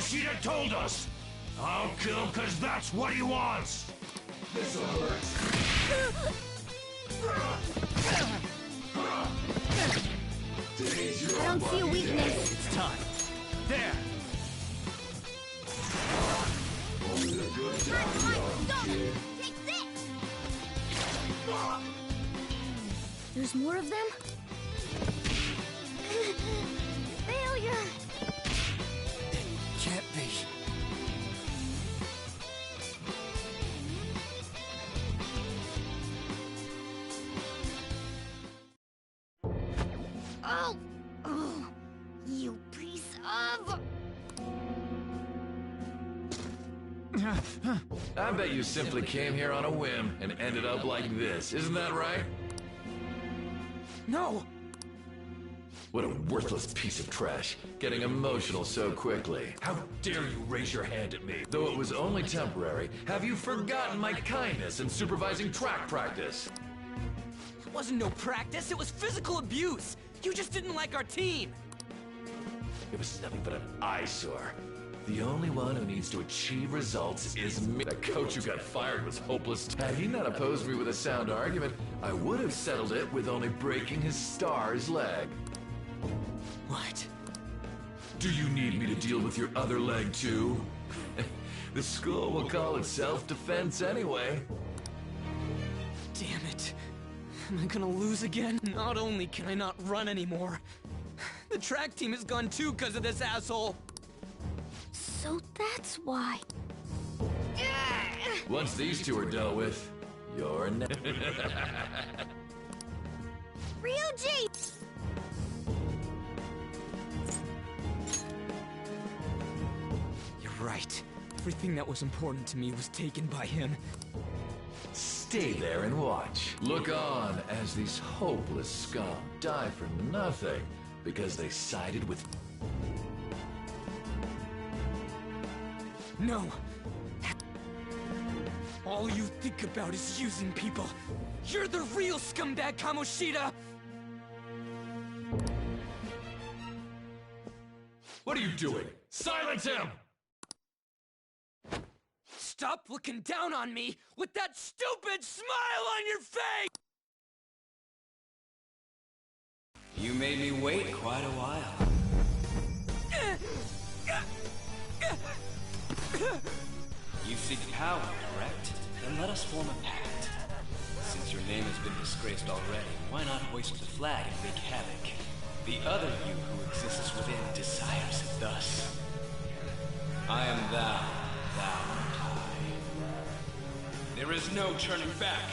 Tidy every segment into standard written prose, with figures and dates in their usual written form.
Kamoshida told us! I'll kill cause that's what he wants! This'll hurt. I don't see a weakness. It's time. There! Only the good die young, kid. Take this! There's more of them? Failure! Can't be. Oh! Oh! You piece of... I bet you simply came here on a whim and ended up like this, isn't that right? No! What a worthless piece of trash, getting emotional so quickly. How dare you raise your hand at me? Though it was only temporary, have you forgotten my kindness in supervising track practice? It wasn't no practice, it was physical abuse! You just didn't like our team! It was nothing but an eyesore. The only one who needs to achieve results is me. That coach who got fired was hopeless. Had he not opposed me with a sound argument, I would have settled it with only breaking his star's leg. What? Do you need me to deal with your other leg too? The school will call it self-defense anyway. Damn it. Am I gonna lose again? Not only can I not run anymore, the track team is gone too because of this asshole! So that's why. Once these two are dealt with, you're next. Ryuji! You're right. Everything that was important to me was taken by him. Stay there and watch. Look on as these hopeless scum die for nothing because they sided with... No! All you think about is using people! You're the real scumbag, Kamoshida! What are you doing? Silence him! Stop looking down on me with that stupid smile on your face! You made me wait quite a while. You seek power, correct? Then let us form a pact. Since your name has been disgraced already, why not hoist the flag and wreak havoc? The other you who exists within desires it thus. I am thou, thou art I. There is no turning back.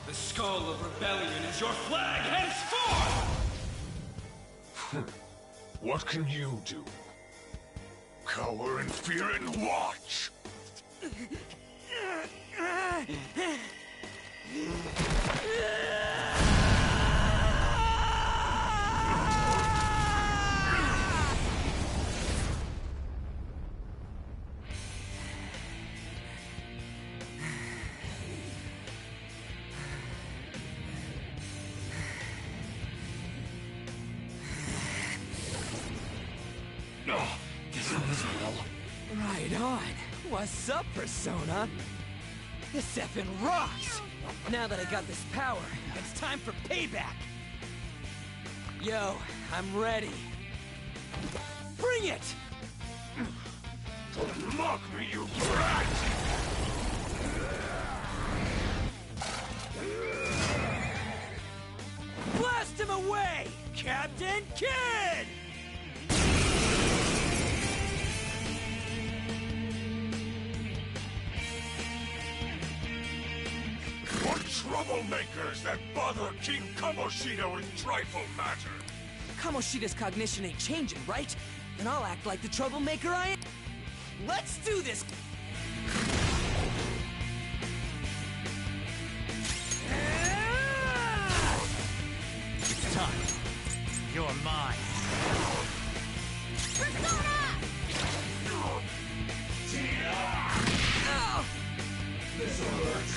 The skull of rebellion is your flag henceforth! What can you do? Cower in fear and watch! Right on. What's up, Persona? This effing rocks! Now that I got this power, it's time for payback! Yo, I'm ready. Bring it! Mock me, you brat! Blast him away, Captain Kid! What troublemakers that bother King Kamoshida with trifle matter? Kamoshida's cognition ain't changing, right? Then I'll act like the troublemaker I am. Let's do this! It's time. You're mine. Persona! This'll hurt.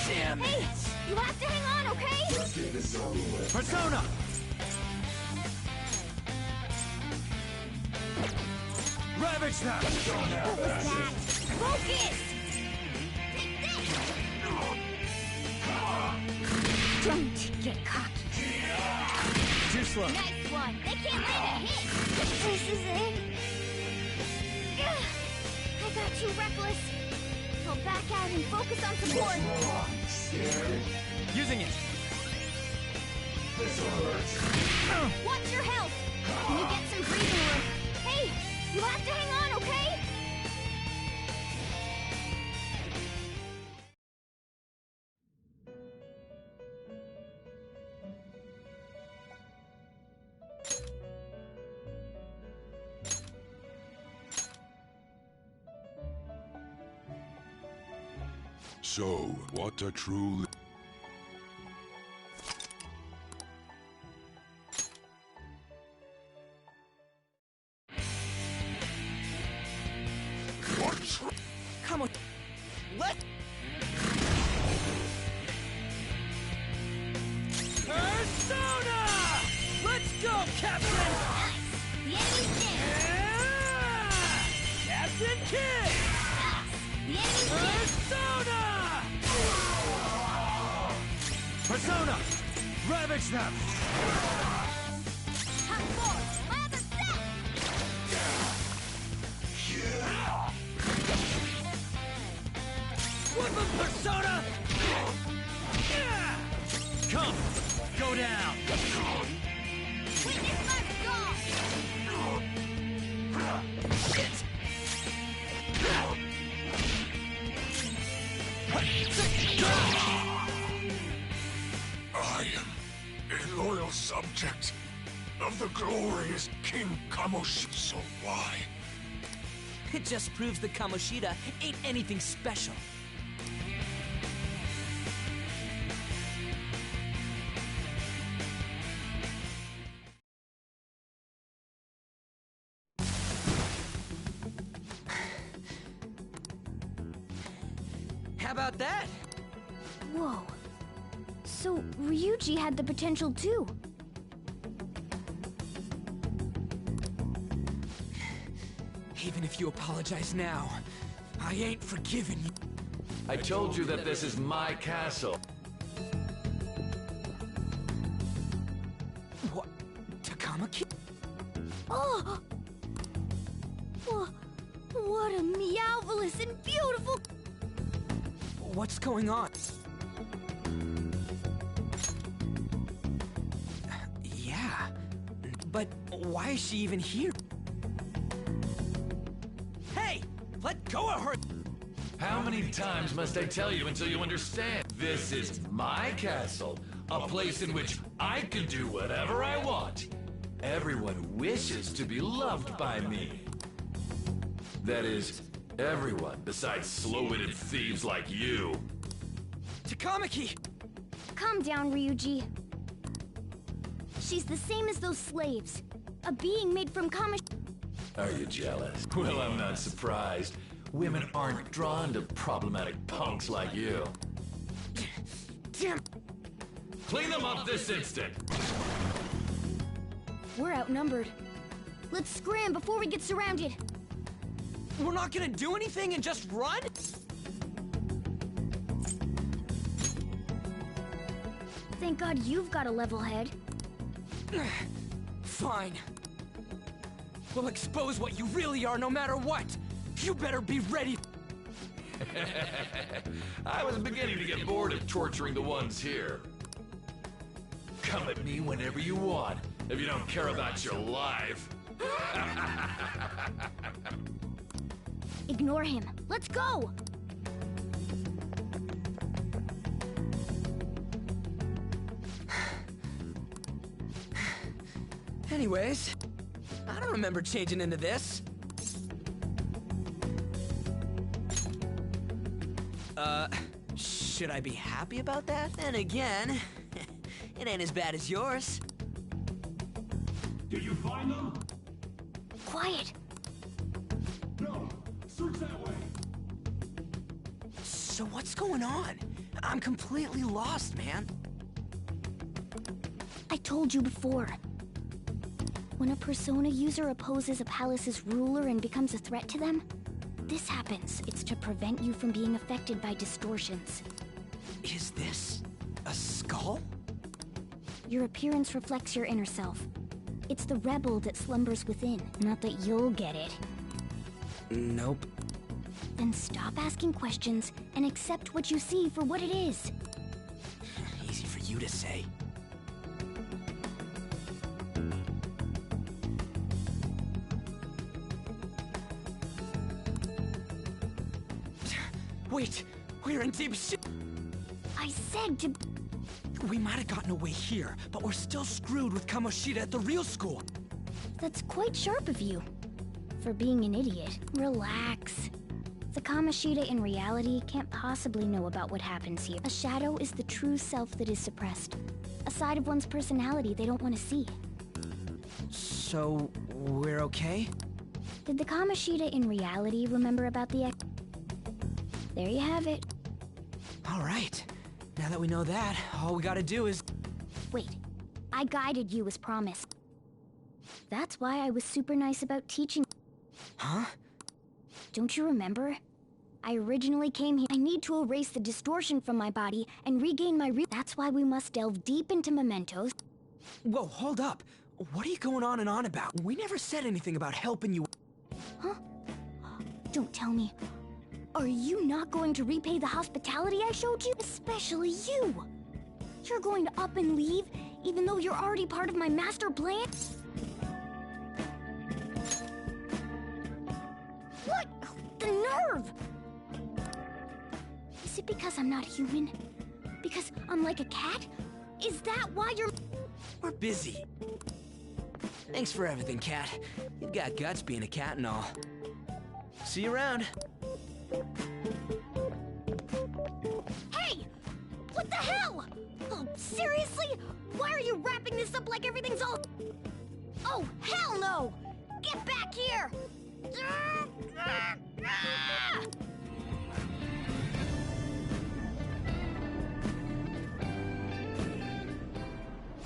Damn it! Hey! You have to hang on, okay? Let's get this over with. Persona! Ravage them! What was that? Focus! Take this! Don't get cocky. Too slow. Nice one. They can't land a hit. This is it. Ugh. I got too reckless. I'll back out and focus on support. Using it. Watch your health. Can you get some breathing room? Hey, you have to hang on, okay? So, what a true... Come on. Let... Persona! Let's go, Captain! The enemy's dead. Yeah! Captain Kidd! The enemy's dead. Persona! Persona! Ravage them! Hot force. My other set. Whip him, Persona! Yeah! Come! Go down! Witness my resolve. Shit! I am a loyal subject of the glorious King Kamoshi. So why? It just proves that Kamoshida ain't anything special. How about that? Whoa. So, Ryuji had the potential too. Even if you apologize now, I ain't forgiving you. I told you that this is my castle. What? Takamaki? Oh! What a meowvelous and beautiful... What's going on? Yeah, but why is she even here? Hey, let go of her! How many times must I tell you until you understand? This is my castle, a place in which I can do whatever I want. Everyone wishes to be loved by me. That is, everyone besides slow-witted thieves like you. Takamaki! Calm down, Ryuji. She's the same as those slaves. A being made from Kamish... Are you jealous? Well, I'm not surprised. Women aren't drawn to problematic punks like you. Damn! Clean them up this instant! We're outnumbered. Let's scram before we get surrounded. We're not gonna do anything and just run? Thank God you've got a level head. Fine. We'll expose what you really are no matter what. You better be ready. I was beginning to get bored of torturing the ones here. Come at me whenever you want, if you don't care about your life. Ignore him. Let's go! Anyways, I don't remember changing into this. Should I be happy about that? Then again, it ain't as bad as yours. Did you find them? Quiet. No. Search that way. So what's going on? I'm completely lost, man. I told you before. When a Persona user opposes a palace's ruler and becomes a threat to them, this happens. It's to prevent you from being affected by distortions. Is this a skull? Your appearance reflects your inner self. It's the rebel that slumbers within, not that you'll get it. Nope. Then stop asking questions and accept what you see for what it is. Easy for you to say. Wait, we're in deep shit. I said to... We might have gotten away here, but we're still screwed with Kamoshida at the real school. That's quite sharp of you. For being an idiot, relax. The Kamoshida in reality can't possibly know about what happens here. A shadow is the true self that is suppressed. A side of one's personality they don't want to see. So, we're okay? Did the Kamoshida in reality remember about the There you have it. All right. Now that we know that, all we gotta do is... Wait, I guided you as promised. That's why I was super nice about teaching. Huh? Don't you remember? I originally came here. I need to erase the distortion from my body and regain my That's why we must delve deep into mementos. Whoa, hold up. What are you going on and on about? We never said anything about helping you. Huh? Don't tell me. Are you not going to repay the hospitality I showed you? Especially you! You're going to up and leave, even though you're already part of my master plan? What? The nerve! Is it because I'm not human? Because I'm like a cat? Is that why you're... We're busy. Thanks for everything, Cat. You've got guts being a cat and all. See you around. Hey! What the hell? Oh, seriously? Why are you wrapping this up like everything's all... Oh, hell no! Get back here!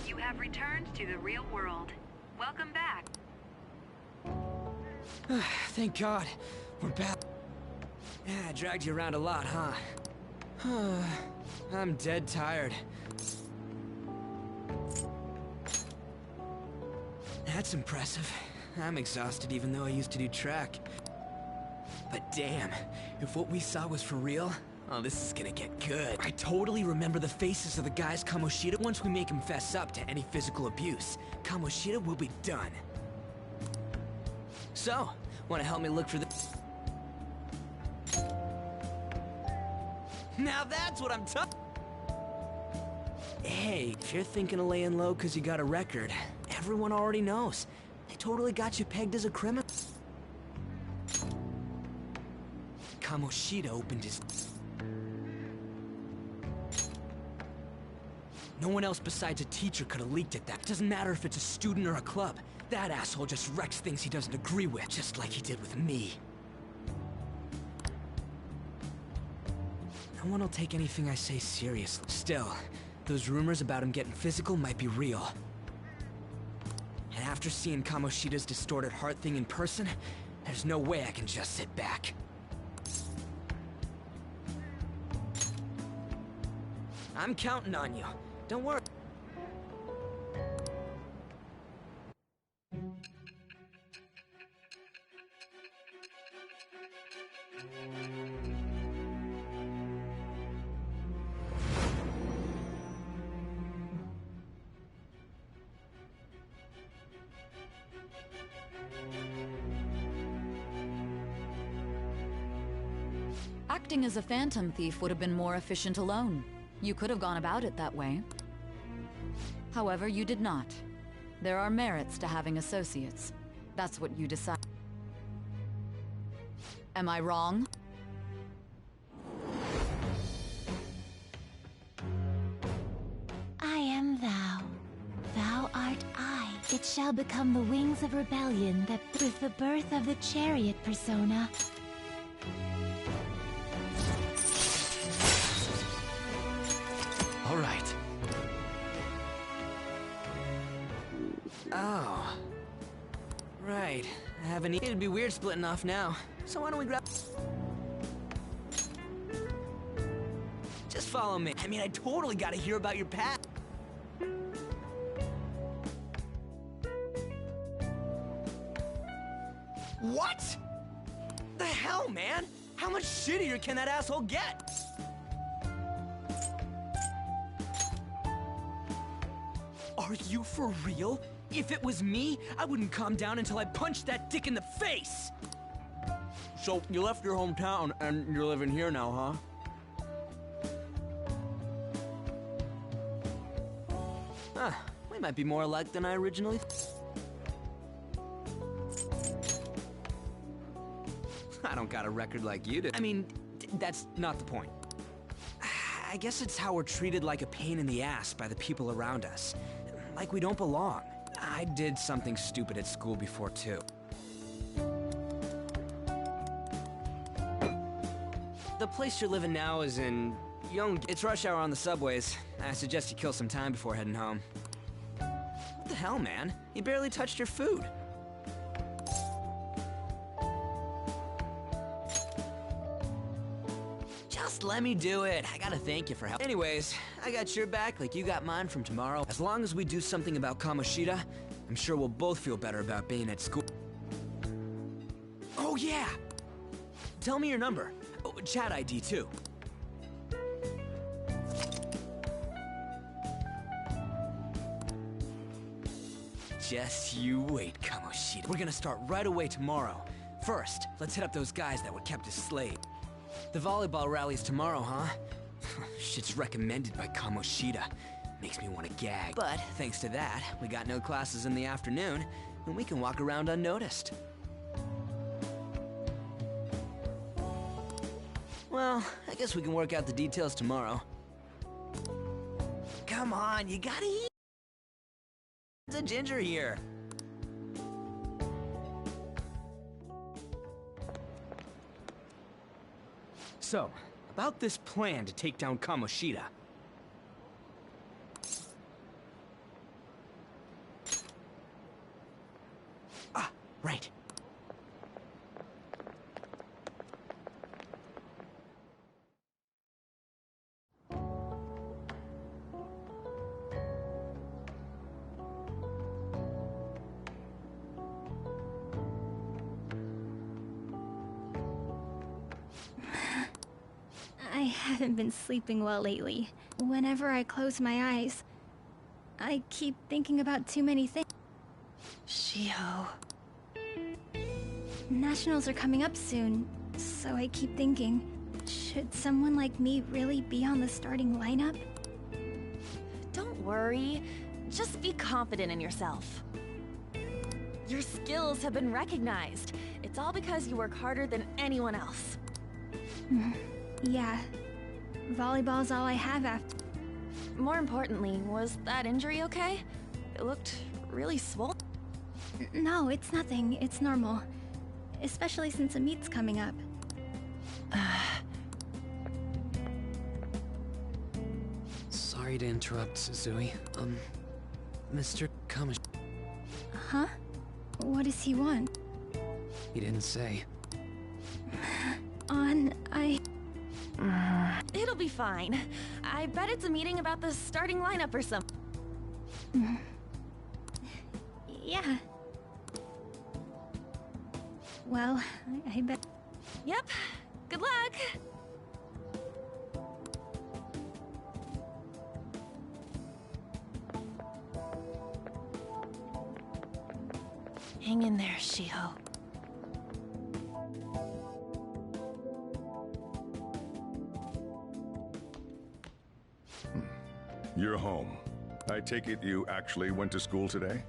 You have returned to the real world. Welcome back. Thank God. We're back. Yeah, I dragged you around a lot, huh? I'm dead tired. That's impressive. I'm exhausted even though I used to do track. But damn, if what we saw was for real, oh, this is gonna get good. I totally remember the faces of the guys Kamoshida. Once we make him fess up to any physical abuse, Kamoshida will be done. So, wanna help me look for the... Now that's what I'm talking. Hey, if you're thinking of laying low because you got a record, everyone already knows. They totally got you pegged as a criminal. Kamoshida opened his... No one else besides a teacher could have leaked at that. Doesn't matter if it's a student or a club. That asshole just wrecks things he doesn't agree with, just like he did with me. No one will take anything I say seriously. Still, those rumors about him getting physical might be real. And after seeing Kamoshida's distorted heart thing in person, there's no way I can just sit back. I'm counting on you. Don't worry. Acting as a phantom thief would have been more efficient alone. You could have gone about it that way. However, you did not. There are merits to having associates. That's what you decide. Am I wrong? I am thou. Thou art I. It shall become the wings of rebellion that with the birth of the chariot persona. All right. Oh, Right. I haven't eaten. It'd be weird splitting off now. So why don't we grab... Just follow me. I mean, I totally gotta hear about your past. What? The hell, man? How much shittier can that asshole get? Are you for real? If it was me, I wouldn't calm down until I punched that dick in the face! So, you left your hometown and you're living here now, huh? We might be more alike than I originally I don't got a record like you do. I mean, that's not the point. I guess it's how we're treated like a pain in the ass by the people around us. Like we don't belong. I did something stupid at school before, too. The place you're living now is in Young. It's rush hour on the subways. I suggest you kill some time before heading home. What the hell, man? You barely touched your food. Just let me do it. I gotta thank you for help. Anyways, I got your back like you got mine from tomorrow. As long as we do something about Kamoshida, I'm sure we'll both feel better about being at school. Oh yeah! Tell me your number. Oh, chat ID too. Just you wait, Kamoshida. We're gonna start right away tomorrow. First, let's hit up those guys that were kept as slaves. The volleyball rally's tomorrow, huh? Shit's recommended by Kamoshida. Makes me want to gag. But thanks to that, we got no classes in the afternoon, and we can walk around unnoticed. Well, I guess we can work out the details tomorrow. Come on, you gotta eat. There's a ginger here. So, about this plan to take down Kamoshida. Ah, right. I haven't been sleeping well lately. Whenever I close my eyes, I keep thinking about too many things. Shiho. Nationals are coming up soon, so I keep thinking, should someone like me really be on the starting lineup? Don't worry. Just be confident in yourself. Your skills have been recognized. It's all because you work harder than anyone else. Yeah. Volleyball's all I have after. More importantly, was that injury okay? It looked really swollen. No, it's nothing. It's normal. Especially since a meet's coming up. Sorry to interrupt, Suzui. Mr. Kamoshida. Huh? What does he want? He didn't say. It'll be fine. I bet it's a meeting about the starting lineup or something. Yeah. Well, I bet. Yep. Good luck! Hang in there, Shiho. You're home. I take it you actually went to school today?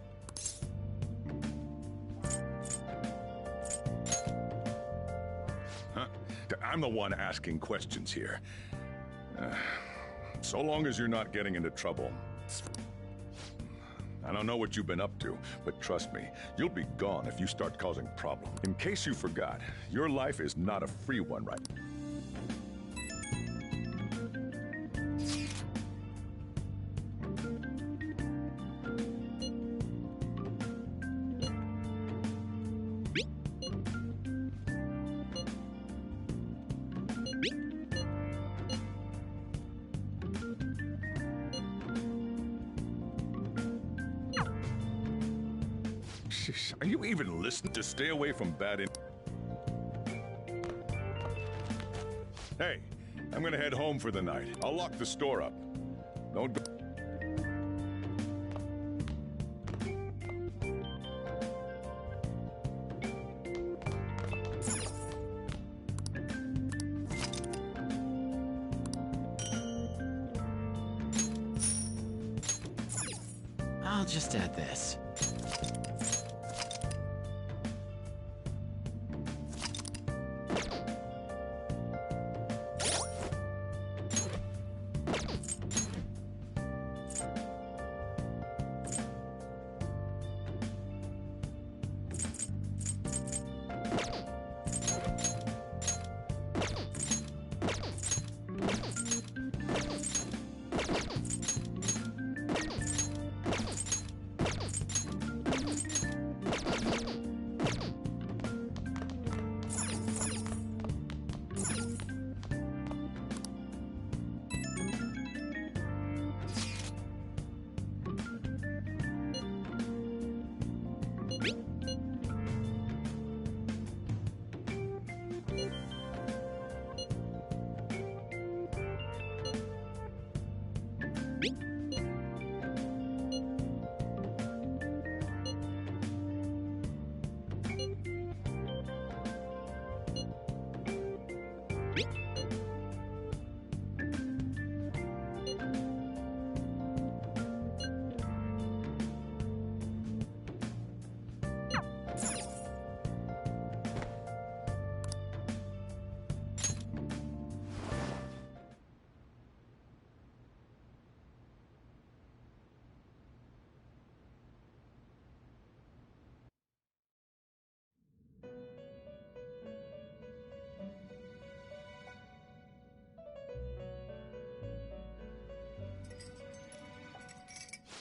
Huh? I'm the one asking questions here. So long as you're not getting into trouble. I don't know what you've been up to, but trust me, you'll be gone if you start causing problems. In case you forgot, your life is not a free one, right? Are you even listening? To stay away from bad Hey, I'm gonna head home for the night. I'll lock the store up. Don't go. I'll just add this.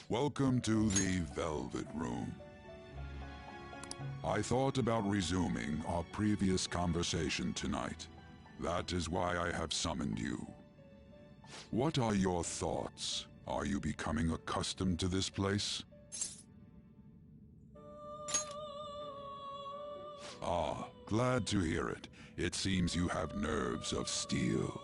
Welcome to the Velvet Room. I thought about resuming our previous conversation tonight. That is why I have summoned you. What are your thoughts? Are you becoming accustomed to this place? Ah, glad to hear it. It seems you have nerves of steel.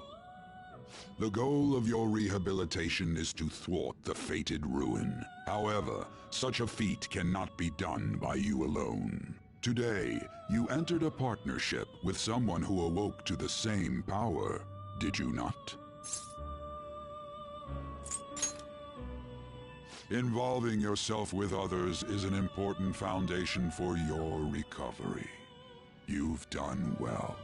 The goal of your rehabilitation is to thwart the fated ruin. However, such a feat cannot be done by you alone. Today, you entered a partnership with someone who awoke to the same power, did you not? Involving yourself with others is an important foundation for your recovery. You've done well.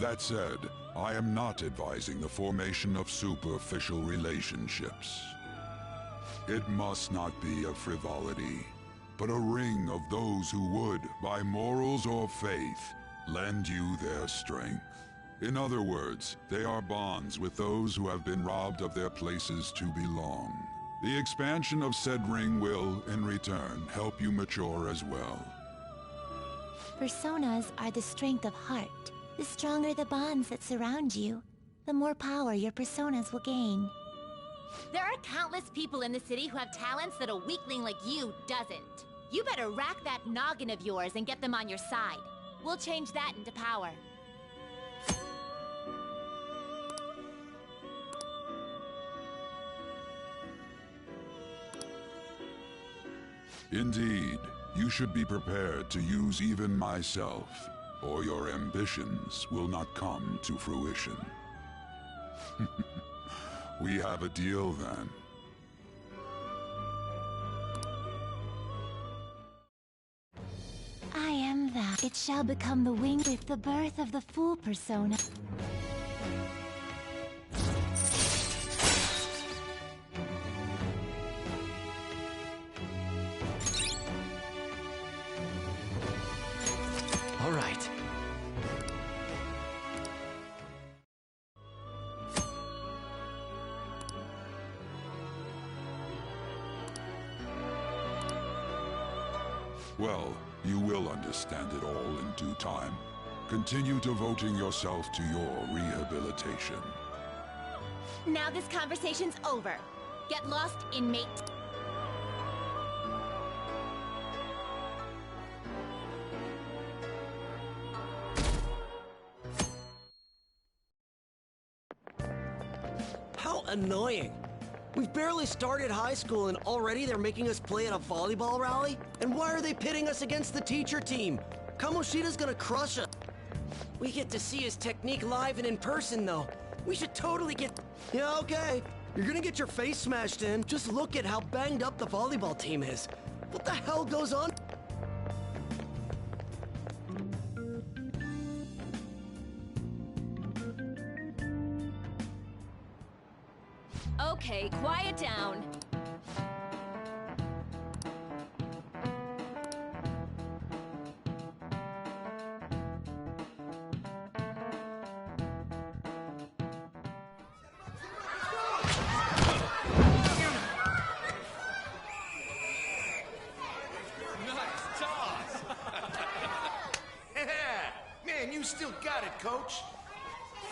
That said, I am not advising the formation of superficial relationships. It must not be a frivolity, but a ring of those who would, by morals or faith, lend you their strength. In other words, they are bonds with those who have been robbed of their places to belong. The expansion of said ring will, in return, help you mature as well. Personas are the strength of heart. The stronger the bonds that surround you, the more power your personas will gain. There are countless people in the city who have talents that a weakling like you doesn't. You better rack that noggin of yours and get them on your side. We'll change that into power. Indeed, you should be prepared to use even myself, or your ambitions will not come to fruition. We have a deal then. I am that. It shall become the wing with the birth of the Fool persona. All right. Well, you will understand it all in due time. Continue devoting yourself to your rehabilitation. Now this conversation's over. Get lost, inmate. annoying. We've barely started high school and already they're making us play at a volleyball rally? And why are they pitting us against the teacher team? Kamoshida's gonna crush us. We get to see his technique live and in person, though. We should totally get... Yeah, okay. You're gonna get your face smashed in. Just look at how banged up the volleyball team is. What the hell goes on? Okay, quiet down. Man, you still got it, Coach.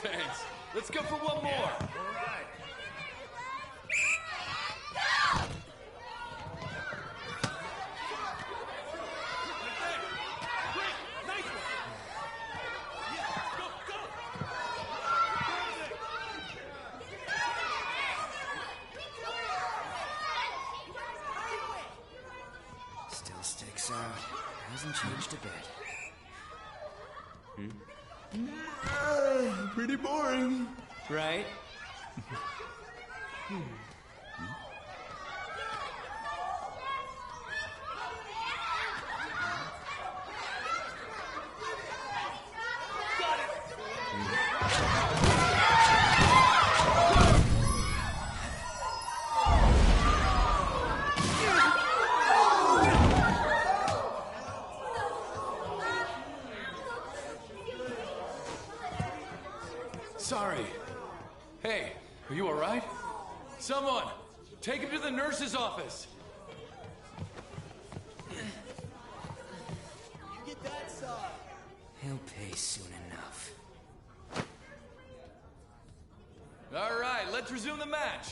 Thanks. Let's go for one more. Still sticks out. Hasn't changed a bit. Pretty boring. Right? Sorry. Hey, are you all right? Someone, take him to the nurse's office. Get that side. He'll pay soon enough. All right, let's resume the match.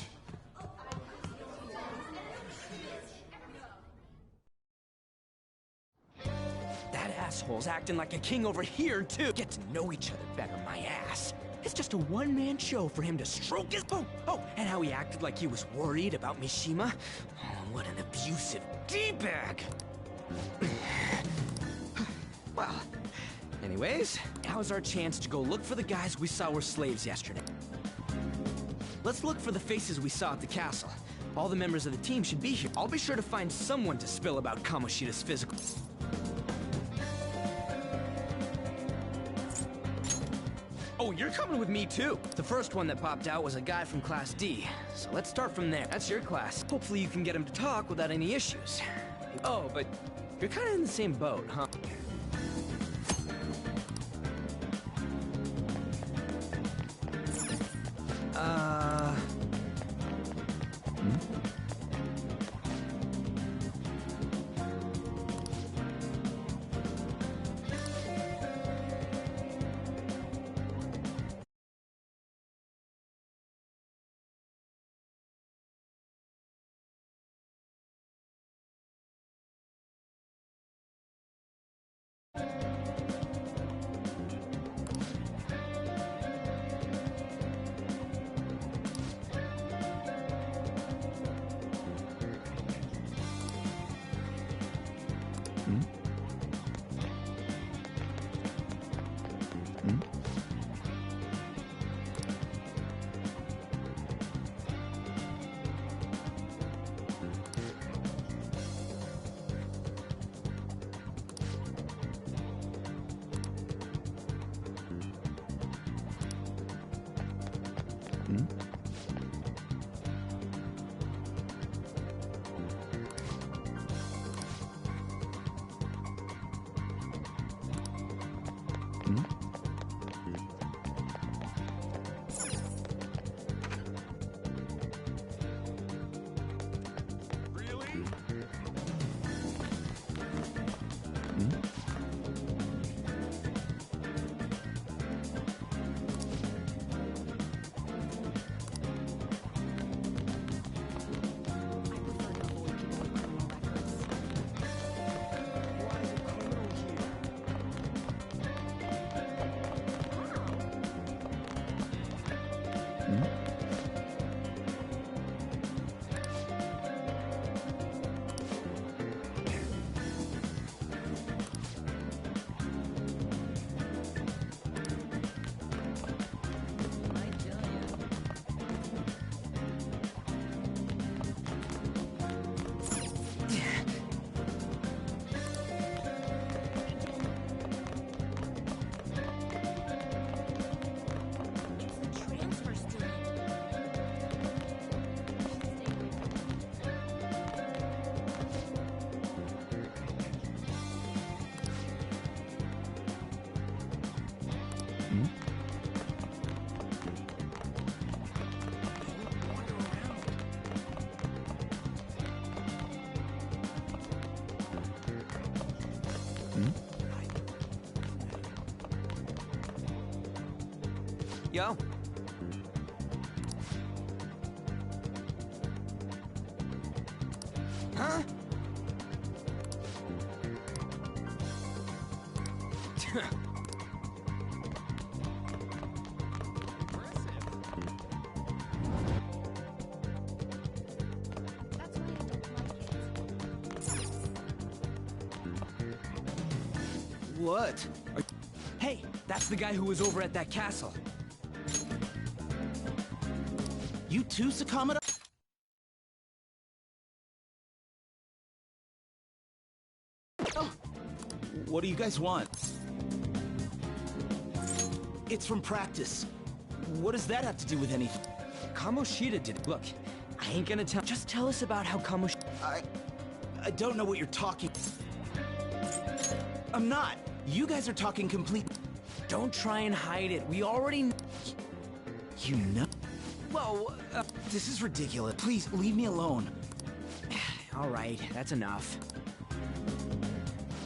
That asshole's acting like a king over here, too. Get to know each other better, my ass. It's just a one-man show for him to stroke his... Oh, and how he acted like he was worried about Mishima. Oh, what an abusive D-bag. Well, anyways, now's our chance to go look for the guys we saw were slaves yesterday. Let's look for the faces we saw at the castle. All the members of the team should be here. I'll be sure to find someone to spill about Kamoshida's physical... Oh, you're coming with me, too. The first one that popped out was a guy from Class D. So let's start from there. That's your class. Hopefully you can get him to talk without any issues. Oh, but you're kind of in the same boat, huh? Yo. Huh? What? Hey, that's the guy who was over at that castle. You too, Sakamata? Oh. What do you guys want? It's from practice. What does that have to do with anything? Kamoshida did it. Look, I ain't gonna tell. Just tell us about how Kamoshida. I don't know what you're talking. I'm not. You guys are talking complete. Don't try and hide it. We already. You know. Well, this is ridiculous. Please leave me alone. All right, that's enough.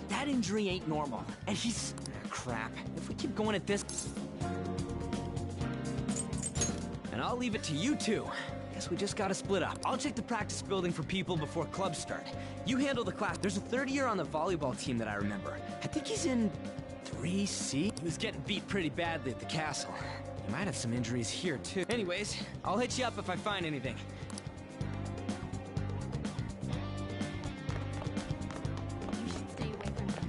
That injury ain't normal, and he's. Crap. If we keep going at this. And I'll leave it to you two. Guess we just gotta split up. I'll check the practice building for people before clubs start. You handle the class. There's a third year on the volleyball team that I remember. I think he's in 3C. He was getting beat pretty badly at the castle. He might have some injuries here, too. Anyways, I'll hit you up if I find anything. You should stay away from them.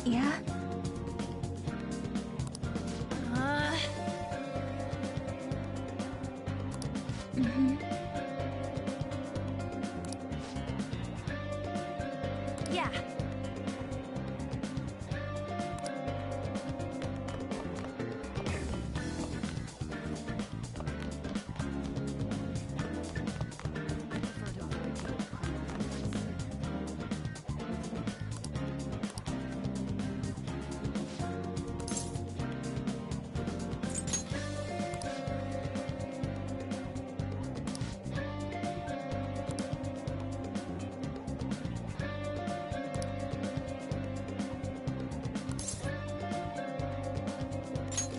Yeah? Yeah.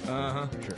Uh-huh, sure.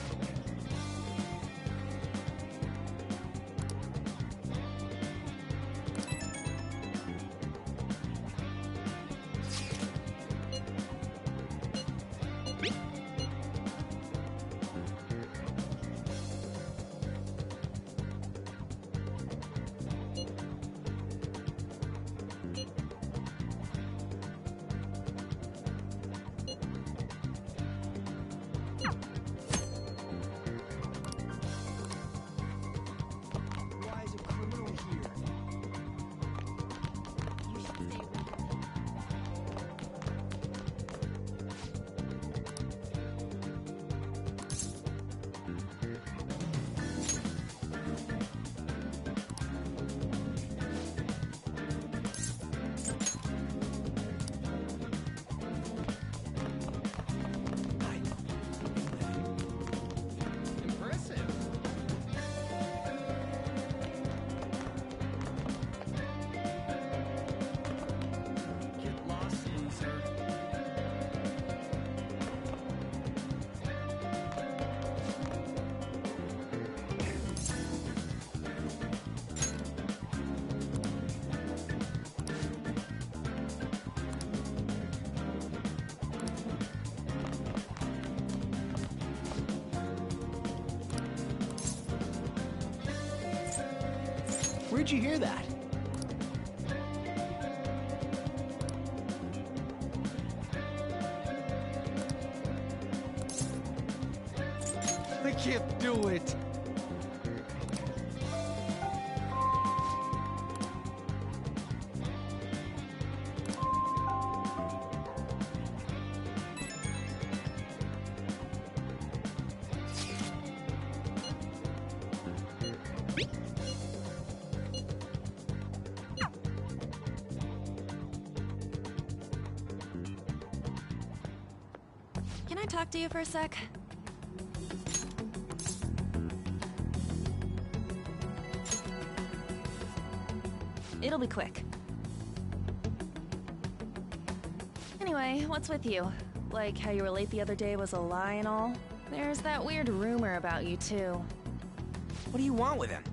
Where'd you hear that? I can't do it. Can I talk to you for a sec? It'll be quick. Anyway, what's with you? Like how you were late the other day was a lie and all? There's that weird rumor about you, too. What do you want with him?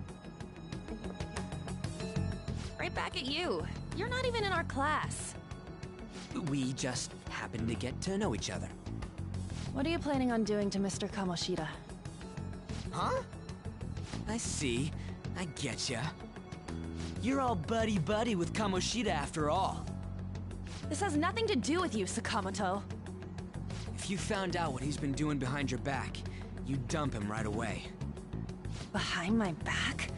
Right back at you. You're not even in our class. We just happened to get to know each other. What are you planning on doing to Mr. Kamoshida? Huh? I see. I getcha. You're all buddy-buddy with Kamoshida after all. This has nothing to do with you, Sakamoto. If you found out what he's been doing behind your back, you'd dump him right away. Behind my back?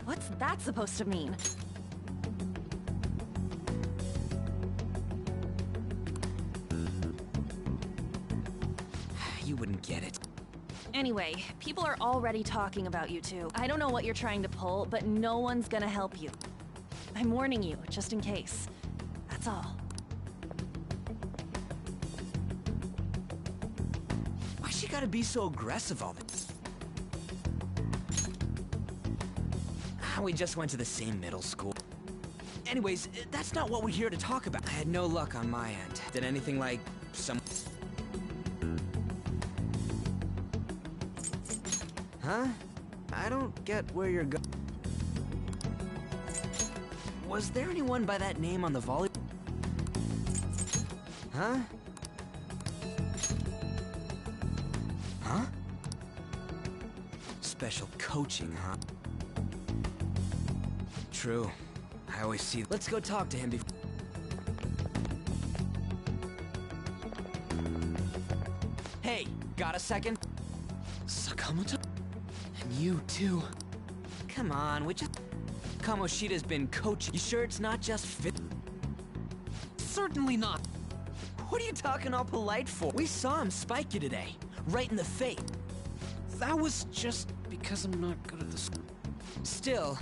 What's that supposed to mean? You wouldn't get it. Anyway, people are already talking about you two. I don't know what you're trying to pull, but no one's gonna help you. I'm warning you, just in case. That's all. Why she gotta be so aggressive all this? We just went to the same middle school. Anyways, that's not what we're here to talk about. I had no luck on my end. Did anything like some... Huh? I don't get where you're going. Was there anyone by that name on the volley? Huh? Huh? Special coaching, huh? True. I always see... Let's go talk to him before... Hey, got a second? Sakamoto? And you, too. Come on, we just... Kamoshida's been coaching. You sure it's not just fit? Certainly not. What are you talking all polite for? We saw him spike you today. Right in the face. That was just because I'm not good at this. Still,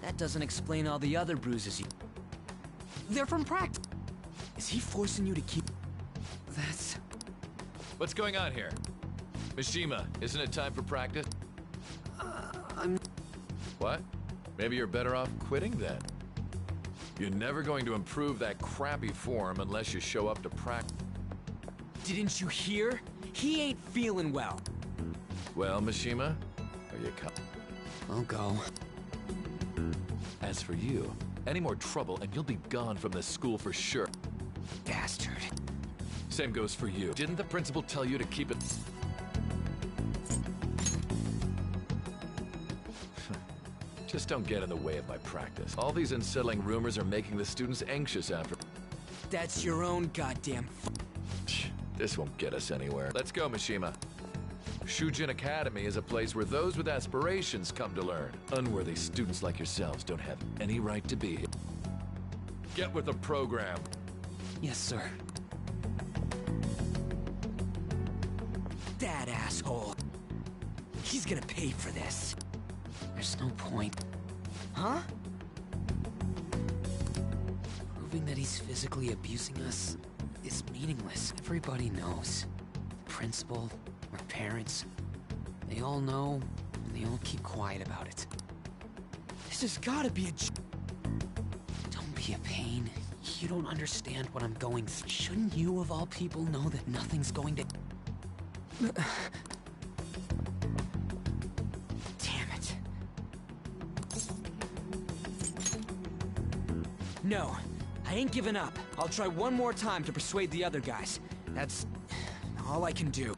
that doesn't explain all the other bruises you... They're from practice. Is he forcing you to keep... That's... What's going on here? Mishima, isn't it time for practice? I'm... What? Maybe you're better off quitting then. You're never going to improve that crappy form unless you show up to practice. Didn't you hear? He ain't feeling well. Well, Mishima, are you coming? I'll go. As for you, any more trouble and you'll be gone from this school for sure. Bastard. Same goes for you. Didn't the principal tell you to keep it... Just don't get in the way of my practice. All these unsettling rumors are making the students anxious after... That's your own goddamn... This won't get us anywhere. Let's go, Mishima. Shujin Academy is a place where those with aspirations come to learn. Unworthy students like yourselves don't have any right to be here. Get with the program. Yes, sir. That asshole. He's gonna pay for this. There's no point. Huh? Proving that he's physically abusing us is meaningless. Everybody knows. The principal, our parents, they all know, and they all keep quiet about it. This has gotta be a Don't be a pain. You don't understand what I'm going through. Shouldn't you, of all people, know that nothing's going to... Damn it. No, I ain't giving up. I'll try one more time to persuade the other guys. That's all I can do.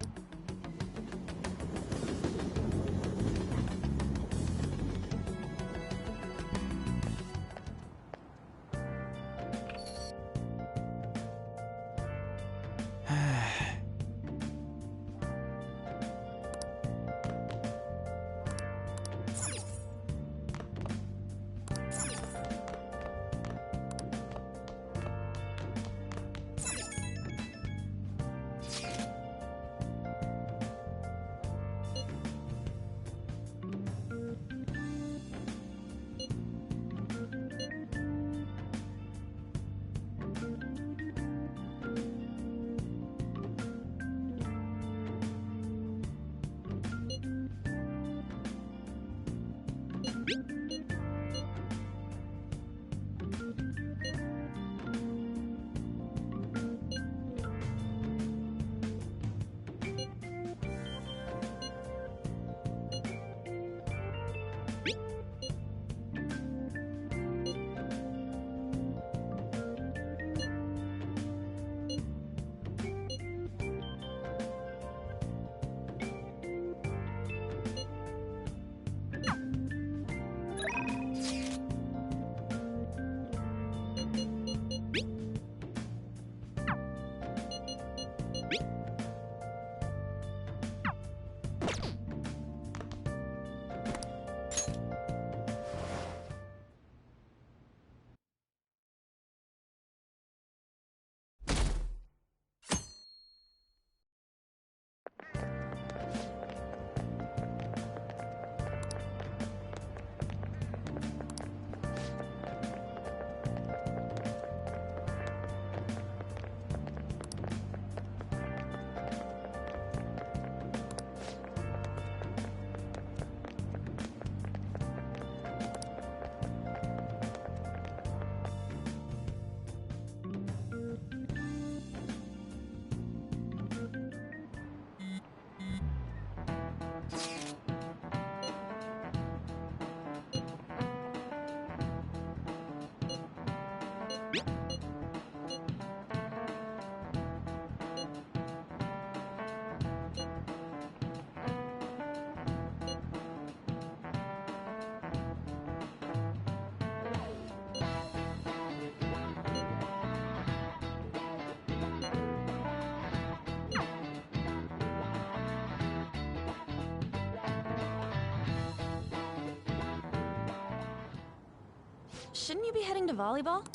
shouldn't you be heading to volleyball?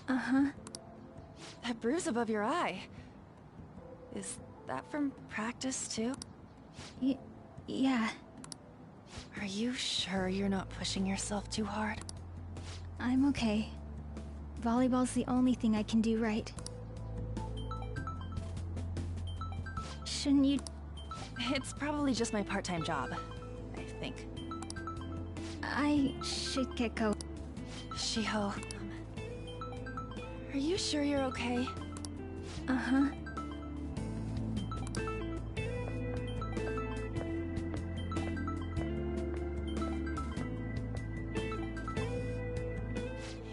Uh-huh. That bruise above your eye. Is that from practice, too? Yeah. Are you sure you're not pushing yourself too hard? I'm okay. Volleyball's the only thing I can do right. Shouldn't you... It's probably just my part-time job, I think. I should get going. Shiho, are you sure you're okay? Uh-huh.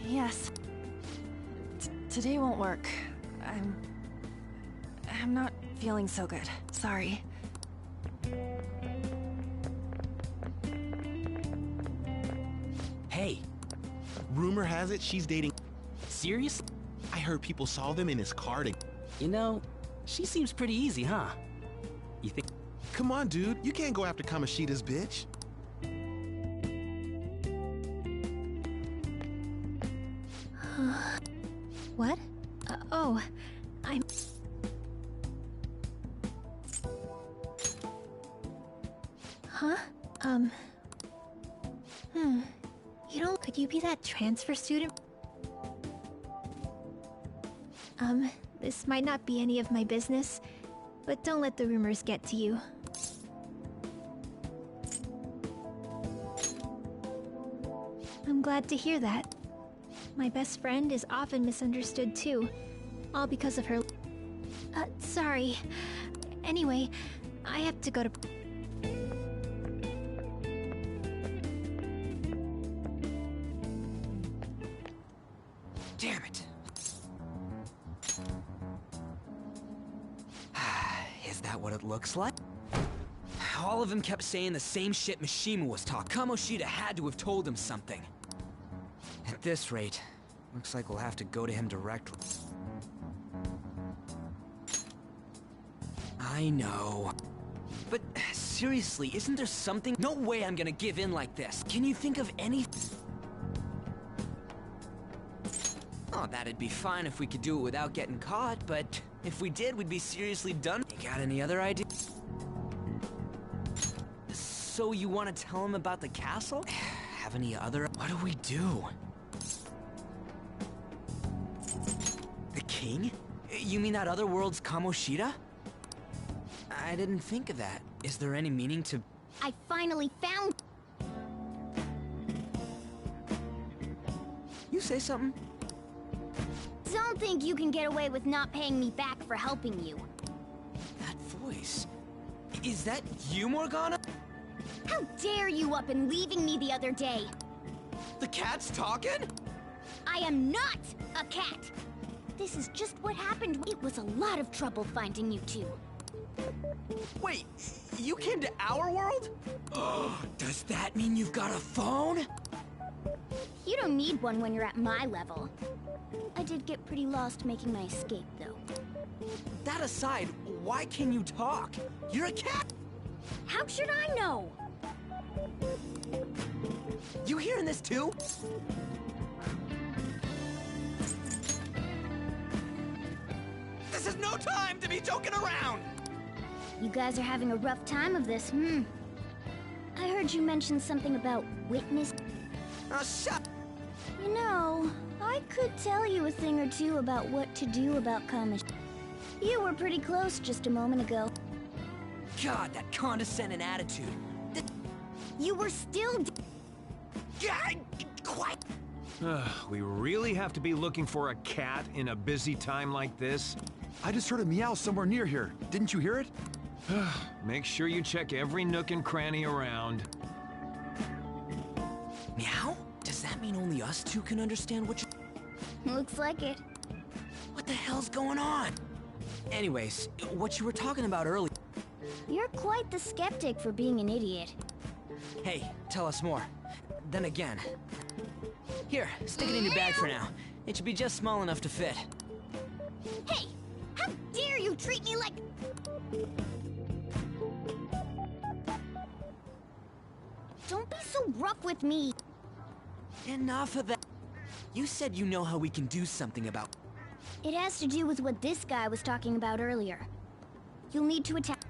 Yes. Today won't work. I'm not feeling so good. Sorry. Hey, rumor has it she's dating... Serious? I heard people saw them in his car to... You know, she seems pretty easy, huh? You think... Come on, dude. You can't go after Kamoshida's bitch. What? Oh, I'm... Huh? You don't... Could you be that transfer student? This might not be any of my business, but don't let the rumors get to you. I'm glad to hear that. My best friend is often misunderstood too, all because of her... sorry. Anyway, I have to go to... Damn it. Is that what it looks like? All of them kept saying the same shit Mishima was talking. Kamoshida had to have told him something. At this rate, looks like we'll have to go to him directly. I know. But seriously, isn't there something? No way I'm gonna give in like this. Can you think of any? Oh, that'd be fine if we could do it without getting caught, but if we did, we'd be seriously done. You got any other ideas? So you want to tell him about the castle? Have any other? What do we do? The king? You mean that other world's Kamoshida? I didn't think of that. Is there any meaning to... I finally found... You say something? Don't think you can get away with not paying me back for helping you. That voice... Is that you, Morgana? How dare you up and leaving me the other day? The cat's talking? I am not a cat! This is just what happened. It was a lot of trouble finding you two. Wait, you came to our world? Does that mean you've got a phone? You don't need one when you're at my level. I did get pretty lost making my escape, though. That aside, why can you talk? You're a cat! How should I know? You hearing this too? This is no time to be joking around! You guys are having a rough time of this, I heard you mention something about witness... Shut... You know, I could tell you a thing or two about what to do about Kamoshida. You were pretty close just a moment ago. God, that condescending attitude. You were still... Quiet! We really have to be looking for a cat in a busy time like this? I just heard a meow somewhere near here. Didn't you hear it? Make sure you check every nook and cranny around. Meow? Does that mean only us two can understand what you... Looks like it. What the hell's going on? Anyways, what you were talking about earlier... You're quite the skeptic for being an idiot. Hey, tell us more. Then again... Here, stick it in your bag for now. It should be just small enough to fit. Hey! How dare you treat me like... Don't be so rough with me. Enough of that. You said you know how we can do something about... It has to do with what this guy was talking about earlier. You'll need to attack...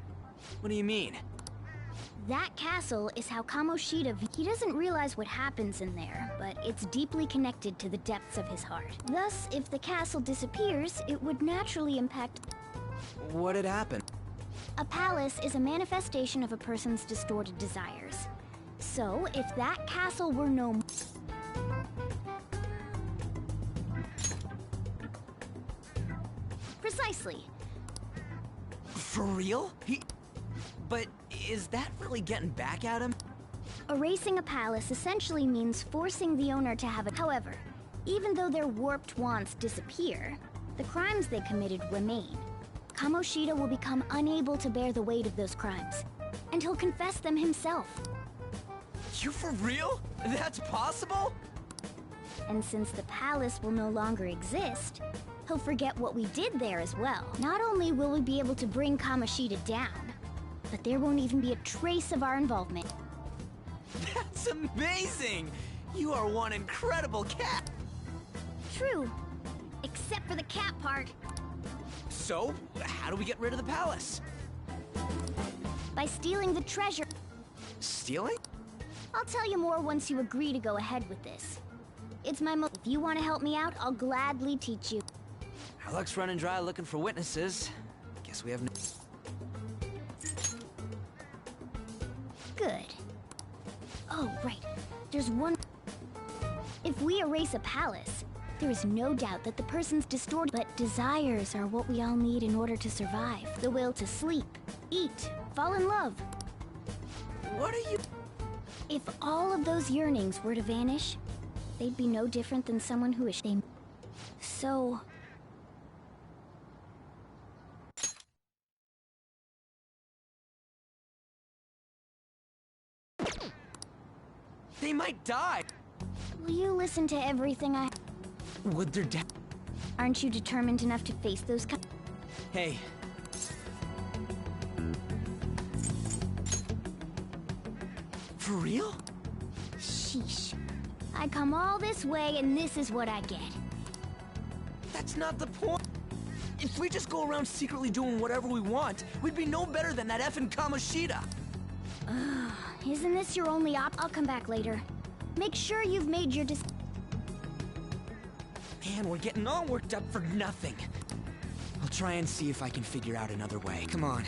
What do you mean? That castle is how Kamoshida... He doesn't realize what happens in there, but it's deeply connected to the depths of his heart. Thus, if the castle disappears, it would naturally impact... What'd happen? A palace is a manifestation of a person's distorted desires. So, if that castle were no more... Precisely. For real? But is that really getting back at him? Erasing a palace essentially means forcing the owner to have it. However, even though their warped wants disappear, the crimes they committed remain. Kamoshida will become unable to bear the weight of those crimes, and he'll confess them himself. You for real? That's possible? And since the palace will no longer exist, he'll forget what we did there as well. Not only will we be able to bring Kamoshida down, but there won't even be a trace of our involvement. That's amazing! You are one incredible cat! True, except for the cat part. So, how do we get rid of the palace? By stealing the treasure. Stealing? I'll tell you more once you agree to go ahead with this. It's my If you want to help me out, I'll gladly teach you. Our luck's running dry looking for witnesses. Guess we have no... Good. Oh, right. There's one... If we erase a palace, there is no doubt that the person's distorted... But desires are what we all need in order to survive. The will to sleep, eat, fall in love. What are you... If all of those yearnings were to vanish, they'd be no different than someone who is... So... They might die! Will you listen to everything I... Would their death... Aren't you determined enough to face those Hey. For real? Sheesh. I come all this way and this is what I get. That's not the point. If we just go around secretly doing whatever we want, we'd be no better than that effing Kamoshida. Isn't this your only I'll come back later. Make sure you've made your Man, we're getting all worked up for nothing. I'll try and see if I can figure out another way. Come on.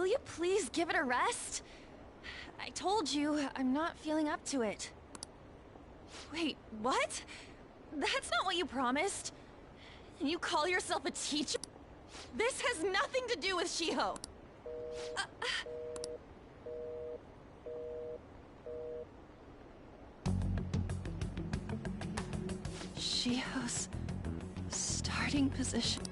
Will you please give it a rest? I told you, I'm not feeling up to it. Wait, what? That's not what you promised. And you call yourself a teacher? This has nothing to do with Shiho. Shiho's starting position.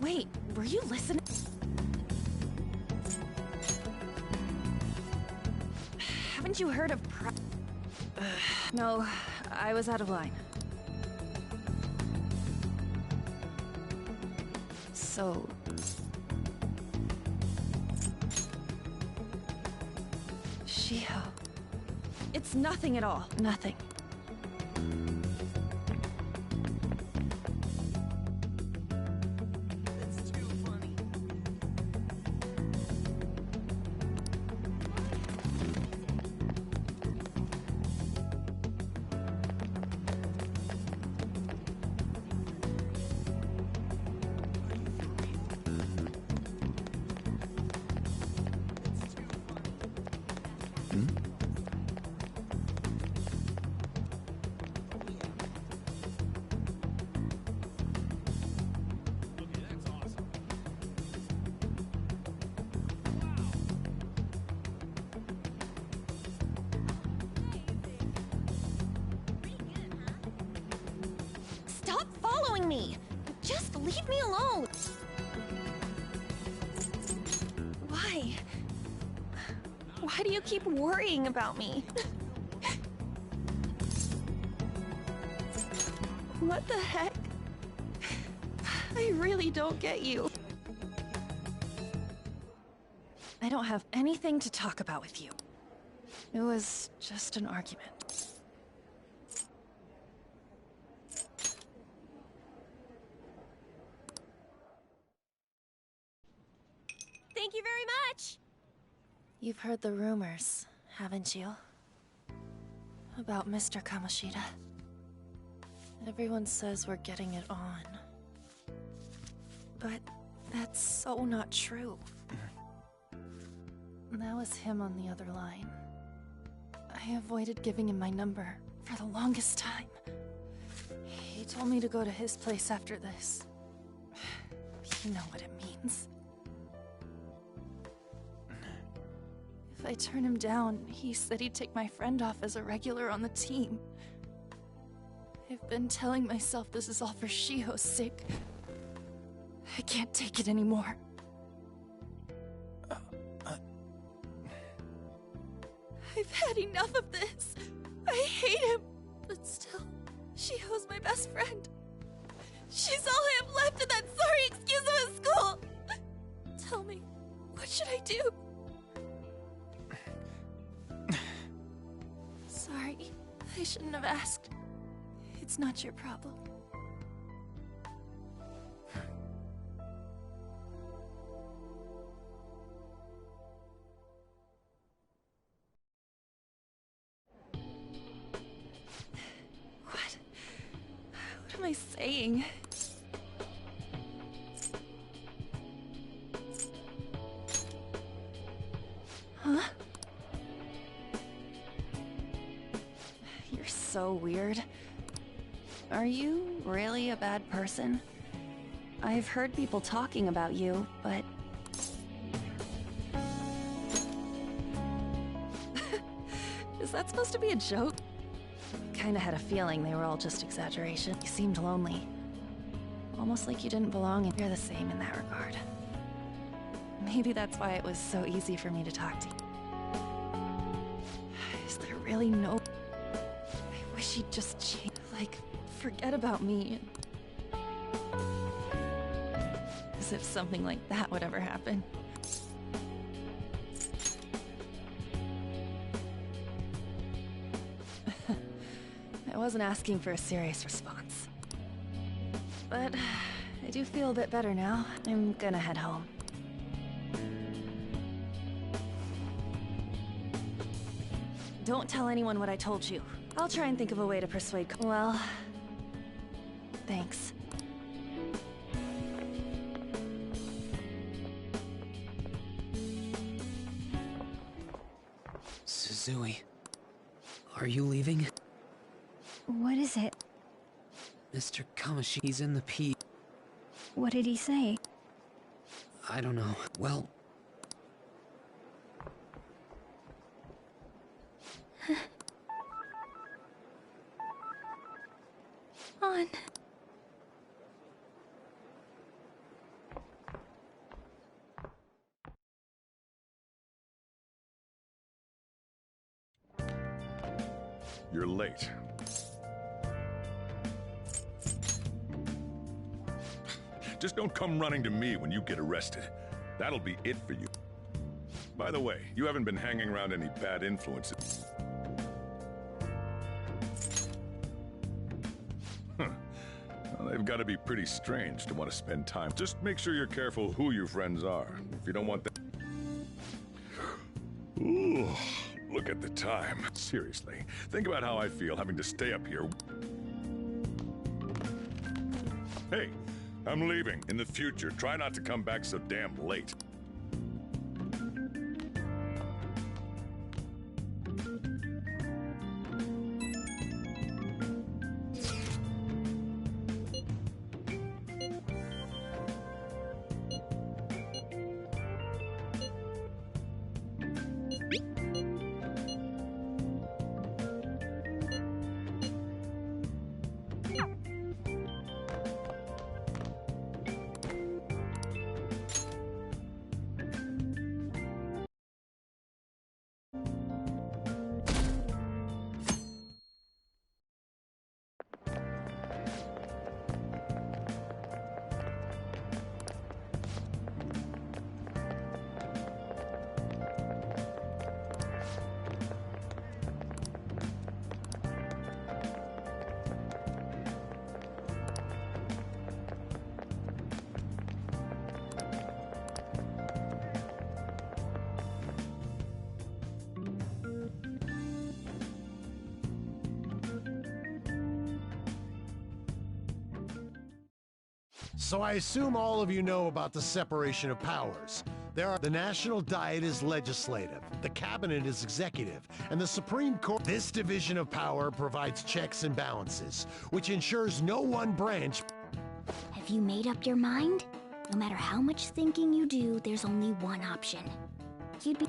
Wait, were you listening? Haven't you heard of No, I was out of line. So... Shiho. It's nothing at all. Nothing. Stop following me! Just leave me alone! Why? Why do you keep worrying about me? What the heck? I really don't get you. I don't have anything to talk about with you. It was just an argument. Thank you very much! You've heard the rumors, haven't you? About Mr. Kamoshida. Everyone says we're getting it on. But that's so not true. That was him on the other line. I avoided giving him my number for the longest time. He told me to go to his place after this. You know what it means. If I turn him down, he said he'd take my friend off as a regular on the team. I've been telling myself this is all for Shiho's sake. I can't take it anymore. I've had enough of this. I hate him. But still, Shiho's my best friend. She's all I have left in that sorry excuse of a school. Tell me, what should I do? Sorry, I shouldn't have asked. It's not your problem. What am I saying? Huh? You're so weird. Are you really a bad person? I've heard people talking about you, but... Is that supposed to be a joke? Kinda had a feeling they were all just exaggeration. You seemed lonely. Almost like you didn't belong, and you're the same in that regard. Maybe that's why it was so easy for me to talk to you. Is there really no... I wish he'd just change. Like, forget about me. As if something like that would ever happen. I wasn't asking for a serious response. But I do feel a bit better now. I'm gonna head home. Don't tell anyone what I told you. I'll try and think of a way to persuade... Well... Thanks. Suzui, are you leaving? What is it? Mr. Kamashi, he's in the P. What did he say? I don't know. Well... On. You're late. Just don't come running to me when you get arrested. That'll be it for you. By the way, you haven't been hanging around any bad influences. Huh. Well, they've got to be pretty strange to want to spend time. Just make sure you're careful who your friends are. If you don't want that... Ooh, look at the time. Seriously, think about how I feel having to stay up here. Hey, I'm leaving. In the future, try not to come back so damn late. So I assume all of you know about the separation of powers. The National Diet is legislative, the Cabinet is executive, and the Supreme Court. This division of power provides checks and balances, which ensures no one branch... Have you made up your mind? No matter how much thinking you do, there's only one option. You'd be...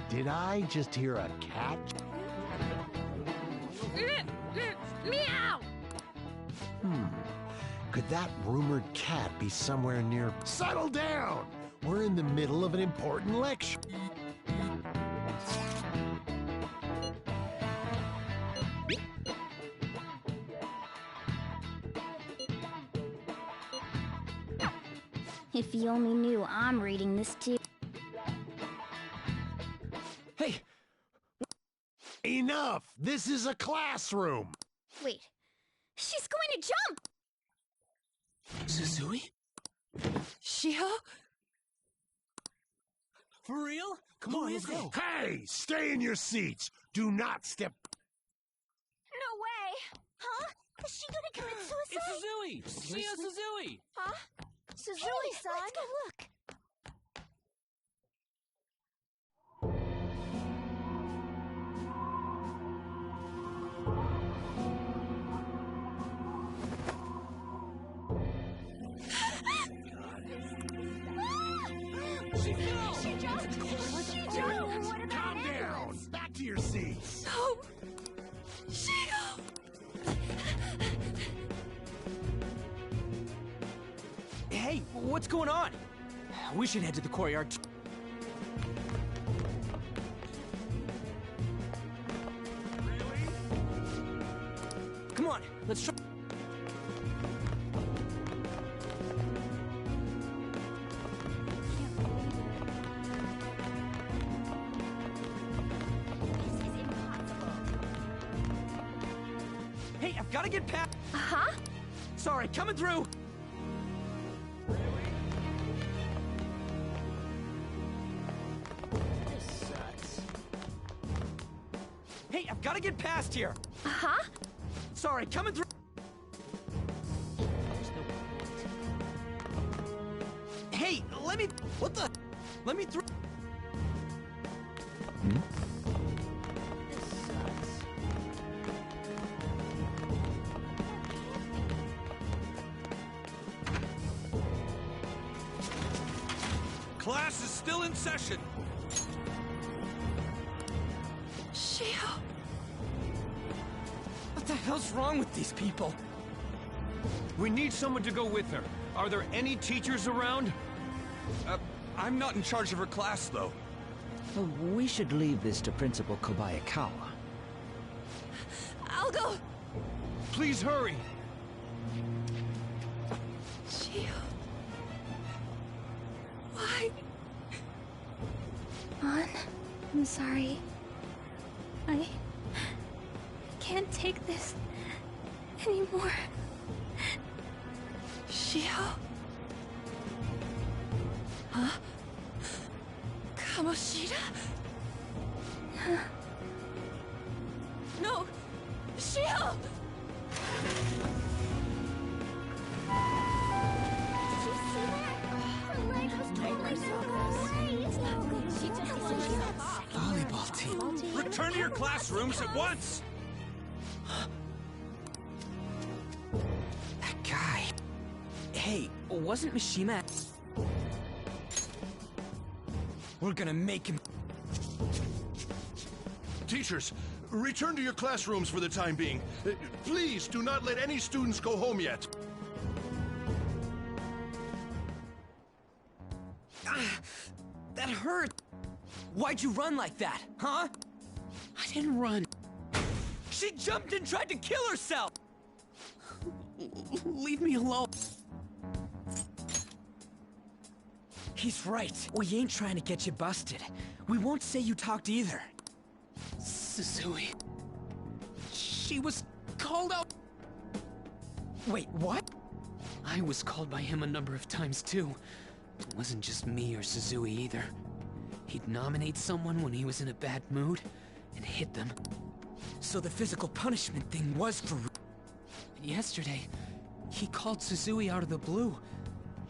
Did I just hear a cat? Meow! Could that rumored cat be somewhere near... Settle down! We're in the middle of an important lecture. If you only knew I'm reading this too. Hey! Enough! This is a classroom! Wait. She's going to jump! Suzui? Shiho? For real? Come on, let's go. Hey! Stay in your seats! Do not step... No way! Huh? Is she gonna commit suicide? It's Suzui! Shio Suzui! Huh? Suzui-san? Let's go look. She jumped! What about Calm down! Back to your seats! No! Shio! Hey, what's going on? We should head to the courtyard. Come on, let's try. Hey, I've got to get past. Huh? Sorry, coming through. This sucks. Hey, I've got to get past here. Huh? Sorry, coming through. Hey, let me... What the... Let me through... Class is still in session. Shio. What the hell's wrong with these people? We need someone to go with her. Are there any teachers around? I'm not in charge of her class, though. We should leave this to Principal Kobayakawa. I'll go! Please hurry! Shio... Why? Mon, I'm sorry. I can't take this anymore. Shio? Huh? Kamoshida? No! Shio! Volleyball team. Return to your classrooms at once! That guy. Hey, wasn't Mishima... We're gonna make him... Teachers, return to your classrooms for the time being. Please do not let any students go home yet. That hurt! Why'd you run like that, huh? I didn't run. She jumped and tried to kill herself! Leave me alone. He's right. We ain't trying to get you busted. We won't say you talked either. Suzui. She was called out. Wait, what? I was called by him a number of times too. It wasn't just me or Suzui either. He'd nominate someone when he was in a bad mood and hit them. So the physical punishment thing was for real. And yesterday, he called Suzui out of the blue.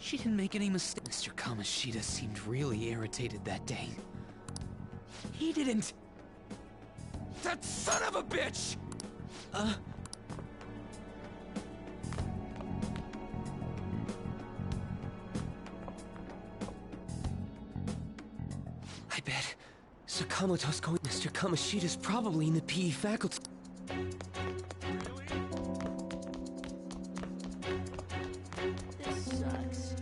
She didn't make any mistakes. Mr. Kamoshida seemed really irritated that day. He didn't... That son of a bitch! I bet Sakamoto's going... Mr. Kamoshida's probably in the PE faculty. This sucks.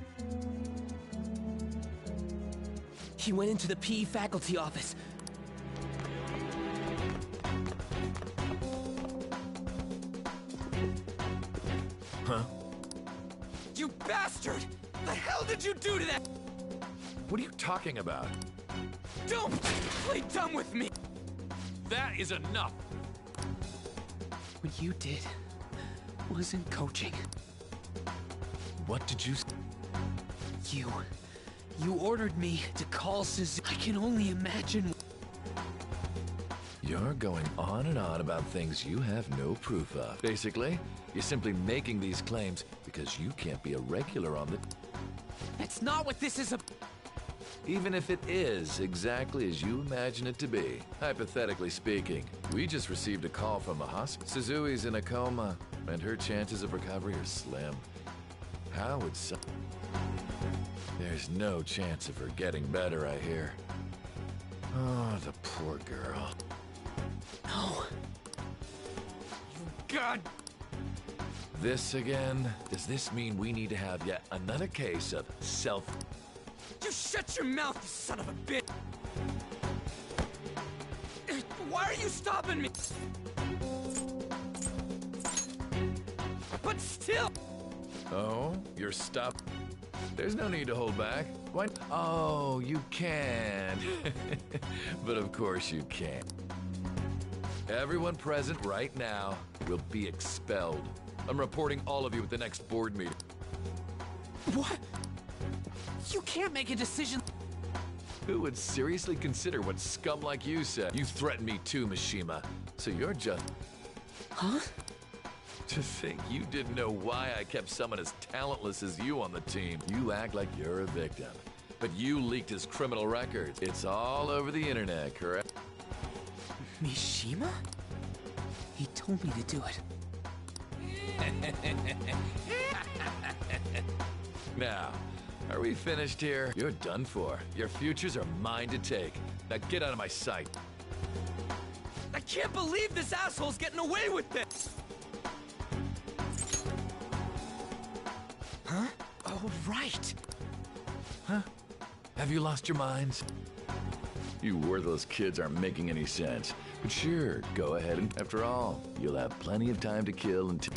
He went into the PE faculty office. Huh? You bastard! The hell did you do to that? What are you talking about? Don't play dumb with me! That is enough! What you did wasn't coaching. What did you... You ordered me to call Suzui. I can only imagine... You're going on and on about things you have no proof of. Basically, you're simply making these claims because you can't be a regular on the... That's not what this is Even if it is exactly as you imagine it to be, hypothetically speaking, we just received a call from the hospital. Suzui's in a coma, and her chances of recovery are slim. How would some... There's no chance of her getting better, I hear. Oh, the poor girl. No. God! This again? Does this mean we need to have yet another case of self... You shut your mouth, you son of a bitch! Why are you stopping me? But still... Oh, you're stopped? There's no need to hold back. Why? Oh, you can. But of course you can't. Everyone present right now will be expelled. I'm reporting all of you at the next board meeting. What? You can't make a decision. Who would seriously consider what scum like you said? You threatened me too, Mishima. So you're just... Huh? To think you didn't know why I kept someone as talentless as you on the team. You act like you're a victim. But you leaked his criminal records. It's all over the internet, correct? Mishima? He told me to do it. Now, are we finished here? You're done for. Your futures are mine to take. Now get out of my sight. I can't believe this asshole's getting away with this! Huh? Oh, right. Huh? Have you lost your minds? You worthless kids aren't making any sense. But sure, go ahead and after all, you'll have plenty of time to kill until...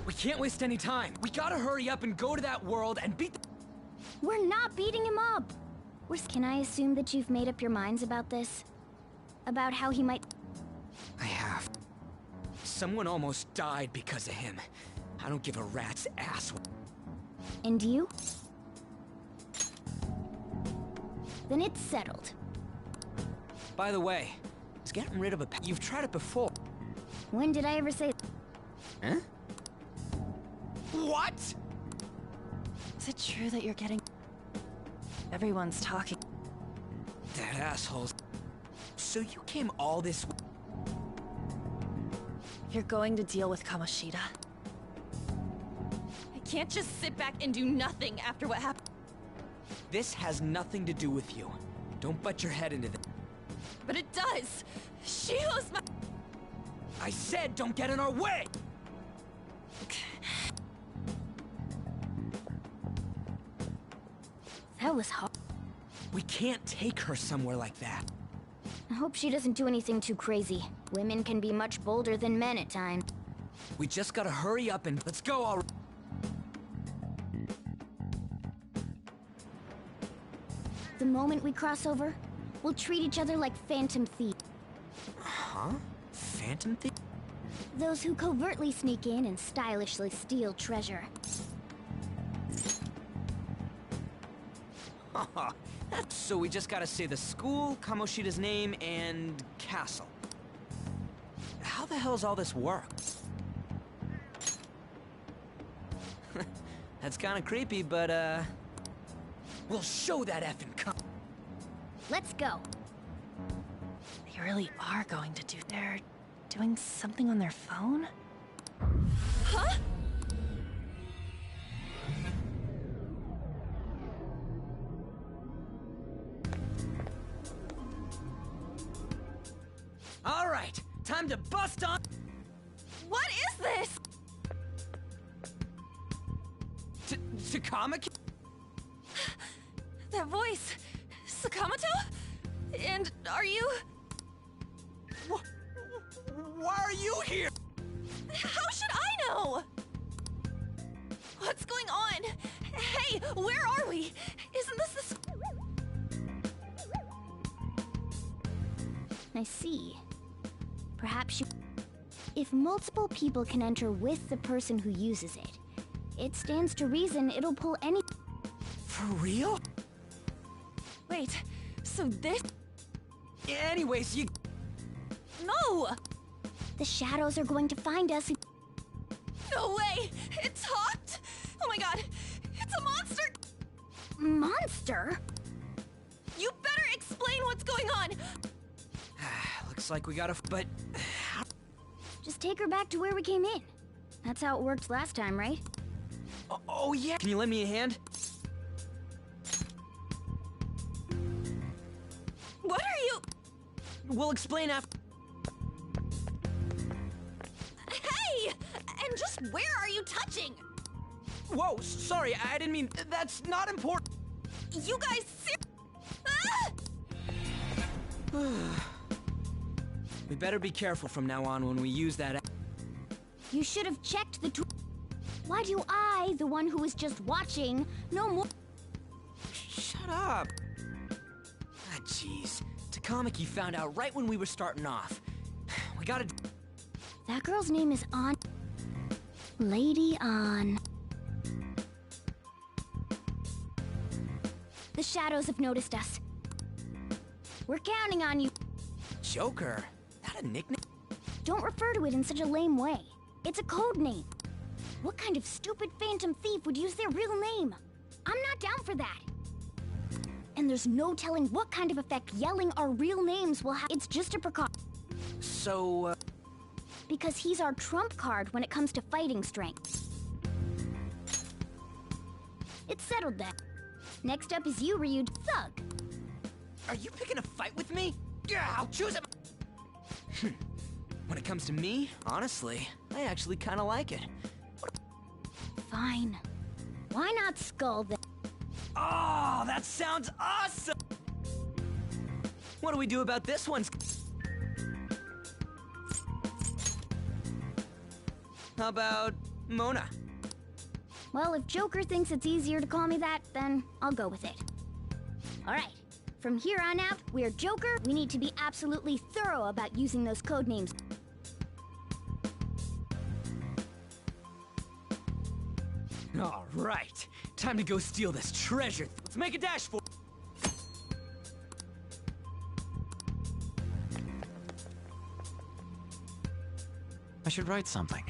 We can't waste any time. We gotta hurry up and go to that world and beat the... We're not beating him up! Can I assume that you've made up your minds about this? About how he might... I have. Someone almost died because of him. I don't give a rat's ass. And you? Then it's settled. By the way, is getting rid of a... You've tried it before. When did I ever say... Huh? What? Is it true that you're getting... Everyone's talking. That asshole's... So you came all this way? You're going to deal with Kamoshida. I can't just sit back and do nothing after what happened. This has nothing to do with you. Don't butt your head into this. But it does! Shiho's my... I said don't get in our way! That was hard. We can't take her somewhere like that. I hope she doesn't do anything too crazy. Women can be much bolder than men at times. We just gotta hurry up and let's go already. The moment we cross over, we'll treat each other like phantom thieves. Huh? Phantom thief? Those who covertly sneak in and stylishly steal treasure. So we just gotta say the school, Kamoshida's name, and castle. How the hell's all this work? That's kinda creepy, but we'll show that effing cum. Let's go. They really are going to do... They're doing something on their phone? Huh? All right, time to bust on... What is this? Takamaki? That voice... Sakamoto? And are you... Why are you here? How should I know? What's going on? Hey, where are we? Isn't this the... I see. Perhaps you... If multiple people can enter with the person who uses it, it stands to reason it'll pull any... For real? Wait, so this... Anyways, you... No! The shadows are going to find us. No way! It talked! Oh my god! It's a monster! Monster? You better explain what's going on! Looks like we gotta... But... Just take her back to where we came in. That's how it worked last time, right? Oh yeah! Can you lend me a hand? What are you... We'll explain after... Hey! And just where are you touching? Whoa, sorry, I didn't mean... That's not important. You guys We better be careful from now on when we use that... You should have checked the Why do I, the one who was just watching, know more? Shut up. Ah, jeez. Takamaki found out right when we were starting off. We gotta... That girl's name is An. Lady An. The shadows have noticed us. We're counting on you. Joker? That a nickname? Don't refer to it in such a lame way. It's a code name. What kind of stupid phantom thief would use their real name? I'm not down for that. And there's no telling what kind of effect yelling our real names will have. It's just a precaution. So, Because he's our trump card when it comes to fighting strength. It's settled then. Next up is you, Ryu Thug. Are you picking a fight with me? Yeah, I'll choose him. When it comes to me, honestly, I actually kinda like it. Fine. Why not Skull then? Oh, that sounds awesome! What do we do about this one? How about Mona? Well, if Joker thinks it's easier to call me that, then I'll go with it. Alright, from here on out, we're Joker. We need to be absolutely thorough about using those code names. Alright, time to go steal this treasure. Let's make a dash for it. I should write something.